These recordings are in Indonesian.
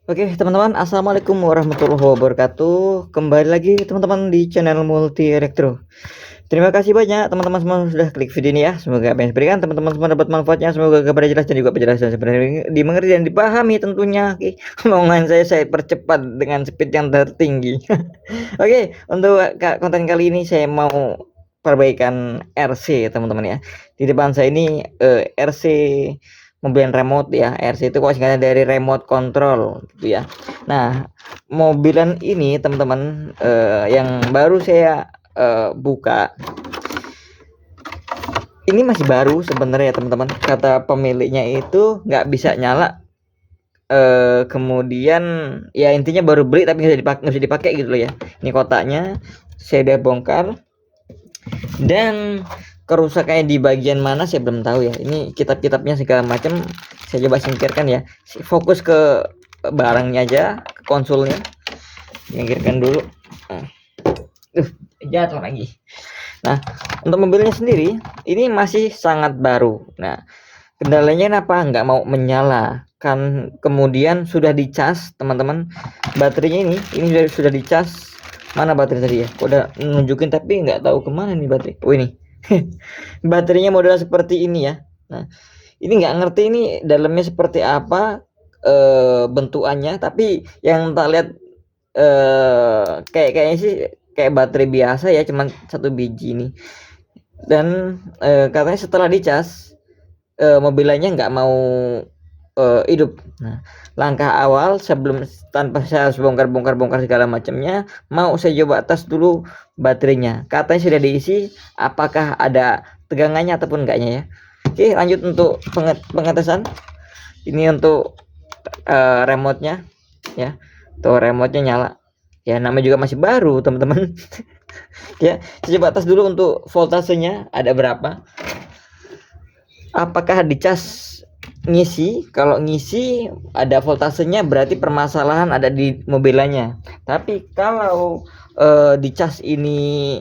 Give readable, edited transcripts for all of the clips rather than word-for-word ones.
Oke teman-teman, assalamualaikum warahmatullahi wabarakatuh. Kembali lagi teman-teman di channel Multi Elektro. Terima kasih banyak teman-teman semua sudah klik video ini ya. Semoga apa yang diberikan teman-teman semua dapat manfaatnya. Semoga kabar jelas dan juga penjelasan sebenarnya dimengerti dan dipahami tentunya. Oke, omongan saya percepat dengan speed yang tertinggi. Oke, untuk konten kali ini saya mau perbaikan RC teman-teman ya. Di depan saya ini RC mobil remote ya. RC itu kok singkatnya dari remote control gitu ya. Nah, mobilan ini teman-teman yang baru saya buka ini masih baru sebenarnya teman-teman. Kata pemiliknya itu nggak bisa nyala, kemudian ya intinya baru beli tapi nggak bisa dipakai gitu loh ya. Ini kotaknya saya udah bongkar dan kerusakannya di bagian mana saya belum tahu ya. Ini kitab-kitabnya segala macam saya coba singkirkan ya. Fokus ke barangnya aja, ke konsolnya. Singkirkan dulu. Jatuh lagi. Nah, untuk mobilnya sendiri ini masih sangat baru. Nah, kendalanya apa? Nggak mau menyala. Kan kemudian sudah dicas teman-teman. Baterainya ini sudah dicas. Mana baterai tadi ya? Udah nunjukin tapi nggak tahu kemana nih baterai. Oh ini. Baterainya model seperti ini ya. Nah, ini nggak ngerti ini dalamnya seperti apa bentukannya, tapi yang tak lihat kayaknya sih kayak baterai biasa ya, cuman satu biji nih. Dan katanya setelah dicas mobilnya nggak mau hidup. Nah, langkah awal sebelum tanpa saya harus bongkar segala macamnya, mau saya coba tes dulu baterainya. Katanya sudah diisi, apakah ada tegangannya ataupun enggaknya ya. Oke, lanjut untuk pengetesan. Ini untuk remote-nya ya. Tuh remote-nya nyala. Ya namanya juga masih baru, teman-teman. Ya, saya coba tes dulu untuk voltasenya ada berapa. Apakah dicas ngisi? Kalau ngisi ada voltasenya berarti permasalahan ada di mobilannya. Tapi kalau dicas ini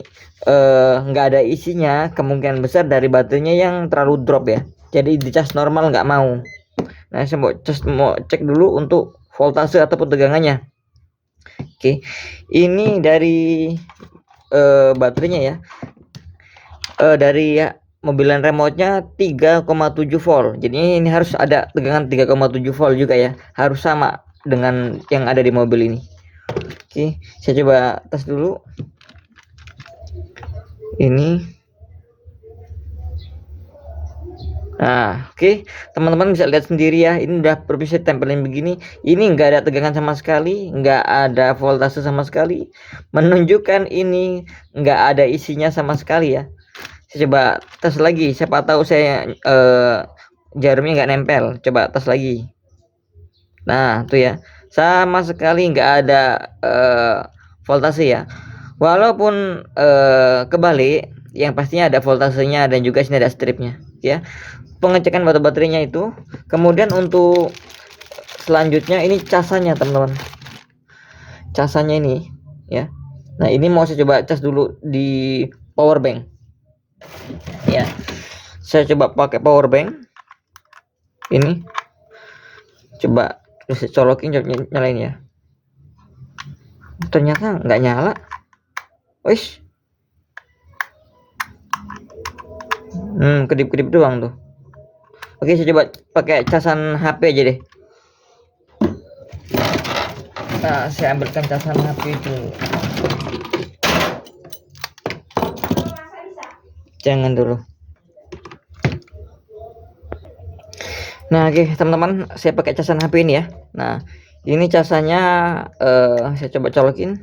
nggak ada isinya, kemungkinan besar dari baterainya yang terlalu drop ya. Jadi dicas normal nggak mau. Nah, saya mau cek dulu untuk voltase ataupun tegangannya. Oke, ini dari baterainya ya. Dari mobilan remote-nya 3,7 volt. Jadi ini harus ada tegangan 3,7 volt juga ya. Harus sama dengan yang ada di mobil ini. Oke, saya coba tes dulu. Ini. Nah, oke, teman-teman bisa lihat sendiri ya. Ini udah bisa tempelin begini. Ini enggak ada tegangan sama sekali, enggak ada voltase sama sekali. Menunjukkan ini enggak ada isinya sama sekali ya. Saya coba tes lagi, siapa tahu saya jarumnya nggak nempel. Coba tes lagi. Nah tuh ya, sama sekali nggak ada voltase ya. Walaupun kebalik, yang pastinya ada voltasenya dan juga sini ada stripnya ya. Pengecekan baterainya itu. Kemudian untuk selanjutnya ini casannya teman-teman. Casannya ini ya. Nah ini mau saya coba cas dulu di power bank. Ya, saya coba pakai power bank ini, coba saya colokin, coba nyalain ya. Ternyata nggak nyala. Wis, kedip-kedip doang tuh. Oke, saya coba pakai casan HP aja deh. Nah, saya ambilkan casan HP itu. Jangan dulu. Nah, oke teman-teman, saya pakai casan HP ini ya. Nah, ini casannya saya coba colokin.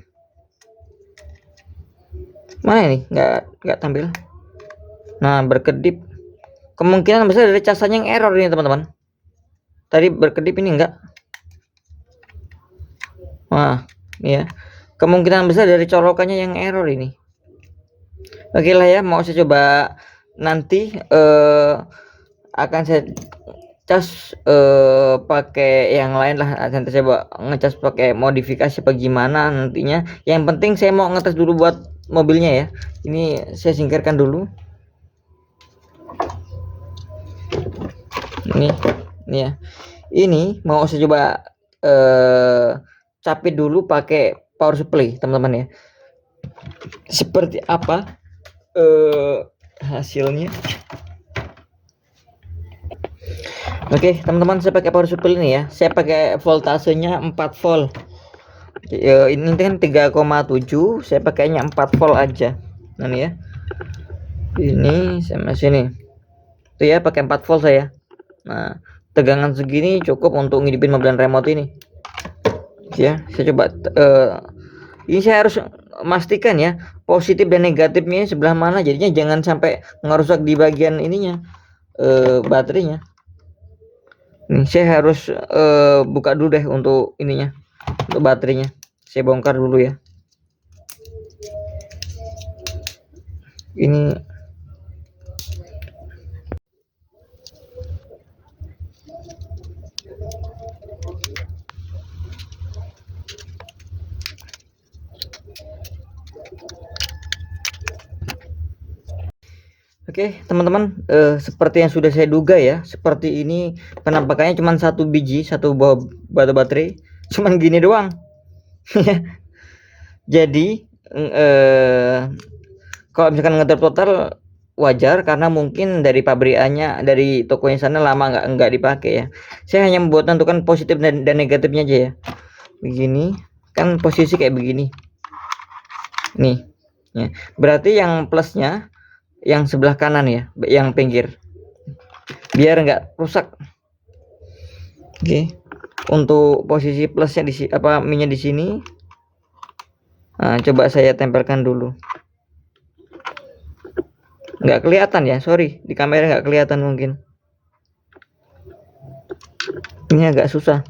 Mana ini? Nggak tampil. Nah, berkedip. Kemungkinan besar dari casannya yang error ini teman-teman. Tadi berkedip ini enggak. Nah, ini ya. Kemungkinan besar dari colokannya yang error ini. Oke lah ya, mau saya coba nanti akan saya cas pakai yang lain lah. Nanti saya coba ngecas pakai modifikasi bagaimana nantinya. Yang penting saya mau ngetes dulu buat mobilnya ya. Ini saya singkirkan dulu. Ini ya. Ini mau saya coba capit dulu pakai power supply teman-teman ya. Seperti apa hasilnya? Oke teman-teman, saya pakai power supply ini ya, saya pakai voltasenya 4 volt. Ini kan 3,7, saya pakainya 4 volt aja. Nah nih ya, ini sama sini tuh ya, pakai 4 volt saya. Nah tegangan segini cukup untuk ngidupin mobil remote ini ya. Saya coba ini saya harus memastikan ya positif dan negatifnya sebelah mana, jadinya jangan sampai ngerusak di bagian ininya, baterainya. Nih saya harus buka dulu deh untuk ininya, untuk baterainya saya bongkar dulu ya. Ini oke teman-teman, seperti yang sudah saya duga ya, seperti ini penampakannya. Cuman satu biji, satu buah batu baterai, cuman gini doang. Jadi kalau misalkan ngedrop total wajar, karena mungkin dari pabrikannya, dari tokonya sana lama nggak dipakai ya. Saya hanya membuat tentukan positif dan negatifnya aja ya. Begini kan posisi kayak begini nih ya. Berarti yang plusnya yang sebelah kanan ya, yang pinggir, biar nggak rusak. Oke, untuk posisi plusnya di minyak di sini. Nah, coba saya tempelkan dulu. Nggak kelihatan ya, sorry, di kamera nggak kelihatan mungkin. Ini agak susah.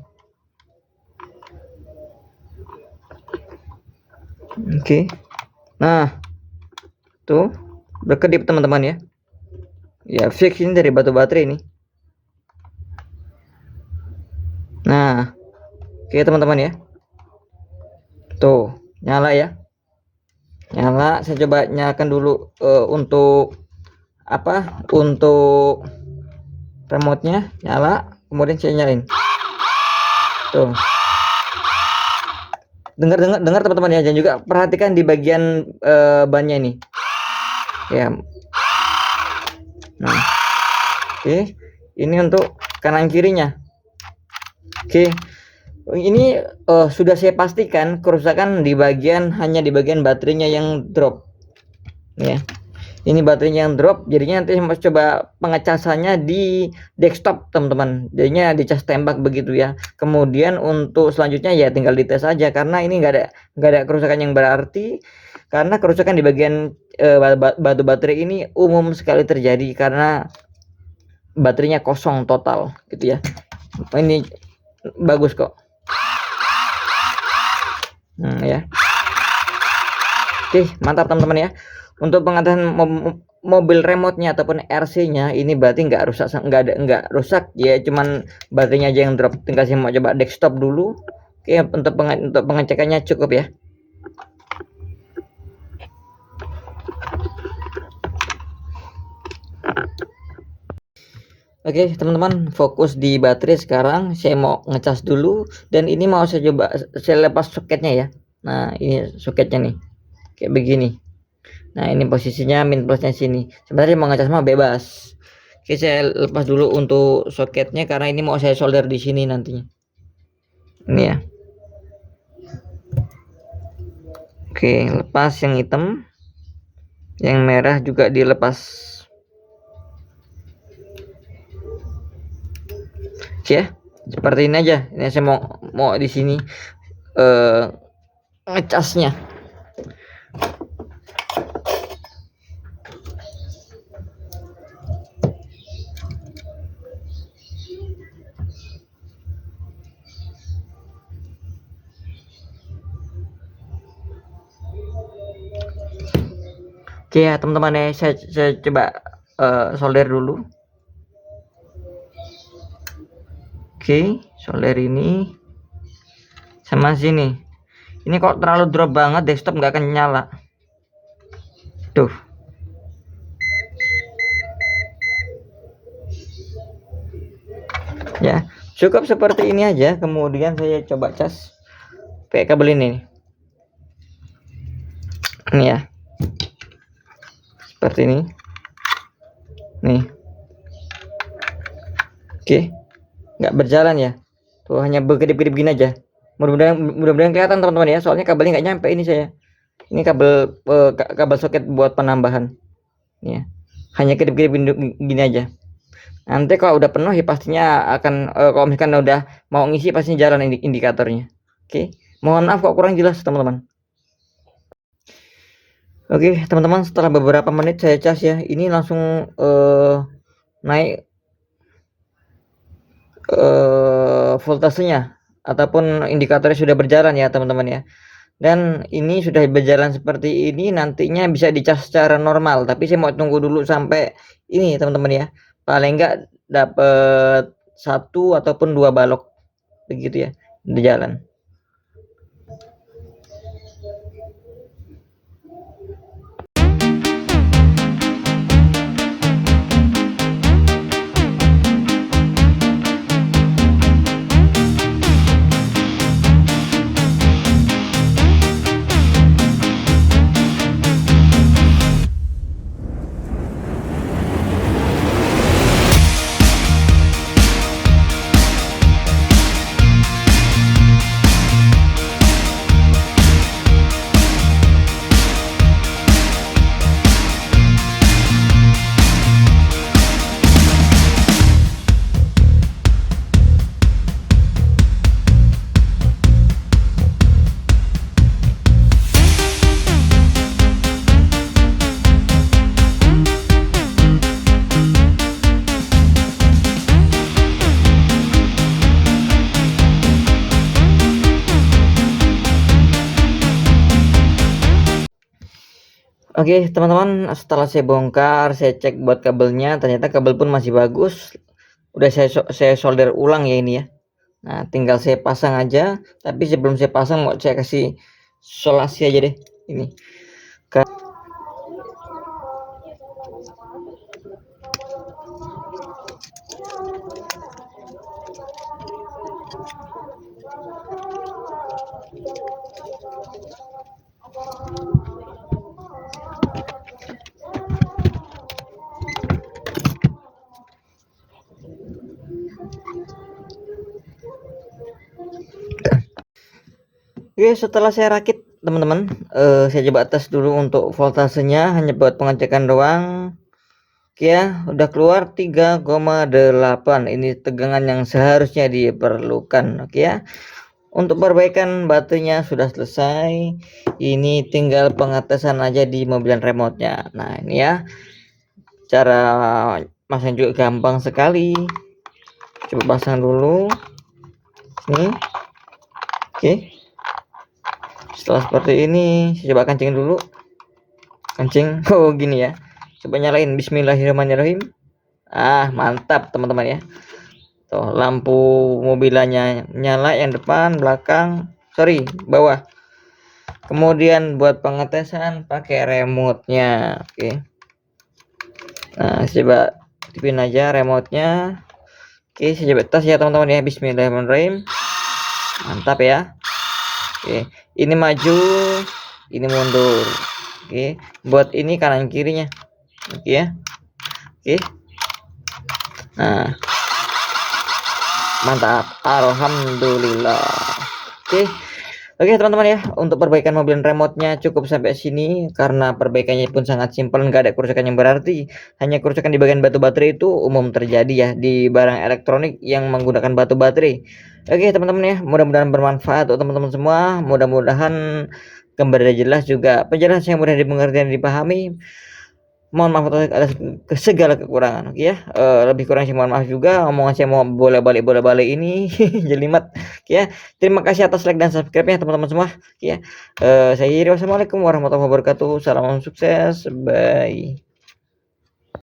Oke, nah tuh berkedip teman-teman ya. Ya fix ini dari batu baterai ini. Nah oke teman-teman ya, tuh nyala ya, nyala. Saya coba nyalakan dulu untuk untuk remote-nya nyala, kemudian saya nyalain. Tuh dengar teman-teman ya, dan juga perhatikan di bagian bannya ini ya. Nah oke, ini untuk kanan kirinya. Oke, ini sudah saya pastikan kerusakan hanya di bagian baterainya yang drop ya. Ini baterainya yang drop, jadinya nanti saya mau coba pengecasannya di desktop teman-teman, jadinya dicas tembak begitu ya. Kemudian untuk selanjutnya ya tinggal dites aja, karena ini nggak ada kerusakan yang berarti, karena kerusakan di bagian batu baterai ini umum sekali terjadi karena baterainya kosong total gitu ya. Ini bagus kok. Ya oke, mantap teman-teman ya. Untuk pengaturan mobil remote-nya ataupun RC-nya ini berarti nggak rusak ya, cuman baterainya aja yang drop. Tinggal saya mau coba desktop dulu. Oke, untuk pengecekannya cukup ya. Oke teman-teman, fokus di baterai sekarang. Saya mau ngecas dulu, dan ini mau saya coba saya lepas soketnya ya. Nah ini soketnya nih kayak begini. Nah ini posisinya min plusnya sini. Sebenarnya mau ngecas mah bebas. Oke, saya lepas dulu untuk soketnya karena ini mau saya solder di sini nantinya. Ini ya. Oke, lepas yang hitam, yang merah juga dilepas. Oke ya, seperti ini aja. Ini saya mau di sini ngecasnya. Oke ya teman-teman ya, saya coba solder dulu. Oke, solder ini sama sini. Ini kok terlalu drop banget, desktop nggak akan nyala. Tuh. Ya, Cukup seperti ini aja, kemudian saya coba cas pakai kabel ini ya, seperti ini nih. Oke, nggak berjalan ya, tuh hanya berkedip-kedip gini aja. Mudah-mudahan kelihatan teman-teman ya, soalnya kabelnya nggak nyampe ini saya. Ini kabel soket buat penambahan ya, hanya kedip-kedip gini aja. Nanti kalau udah penuh ya pastinya akan kalau misalkan udah mau ngisi pastinya jalan indikatornya. Oke, mohon maaf kok kurang jelas teman-teman. Oke teman-teman, setelah beberapa menit saya cas ya, ini langsung naik voltasenya ataupun indikatornya sudah berjalan ya teman-teman ya. Dan ini sudah berjalan seperti ini, nantinya bisa dicas secara normal, tapi saya mau tunggu dulu sampai ini teman-teman ya, paling enggak dapat 1 ataupun 2 balok begitu ya di jalan. Oke teman-teman, setelah saya bongkar, saya cek buat kabelnya, ternyata kabel pun masih bagus. Udah saya solder ulang ya ini ya. Nah tinggal saya pasang aja, tapi sebelum saya pasang mau saya kasih solasi aja deh ini. Oke, setelah saya rakit teman-teman, saya coba tes dulu untuk voltasenya, hanya buat pengecekan doang. Oke ya, udah keluar 3,8. Ini tegangan yang seharusnya diperlukan. Oke ya, untuk perbaikan baterainya sudah selesai. Ini tinggal pengetesan aja di mobilan remote-nya. Nah ini ya, cara masang juga gampang sekali. Coba pasang dulu nih. Oke, setelah seperti ini saya coba kencing dulu. Kencing, oh gini ya, coba nyalain, bismillahirrahmanirrahim. Mantap teman-teman ya, tuh lampu mobilnya nyala, yang depan, belakang, bawah. Kemudian buat pengetesan pakai remote-nya. Oke, nah coba tipin aja remote-nya. Oke, saya coba tes ya teman-teman ya, bismillahirrahmanirrahim. Mantap ya. Oke, ini maju, ini mundur. Oke, buat ini kanan kirinya. Oke ya. Oke, nah mantap, alhamdulillah. Oke teman-teman ya, untuk perbaikan mobil remote-nya cukup sampai sini, karena perbaikannya pun sangat simpel, nggak ada kerusakan yang berarti. Hanya kerusakan di bagian batu baterai itu umum terjadi ya di barang elektronik yang menggunakan batu baterai. Oke teman-teman ya, mudah-mudahan bermanfaat untuk teman-teman semua. Mudah-mudahan kembali jelas juga penjelasan yang mudah dimengerti dan dipahami. Mohon maaf atas segala kekurangan. Oke ya, lebih kurang saya mohon maaf juga, omongan saya mau boleh-balik ini jelimet. Oke ya, terima kasih atas like dan subscribe-nya teman-teman semua. Oke ya, saya Iri, wassalamualaikum warahmatullahi wabarakatuh, salam sukses, bye.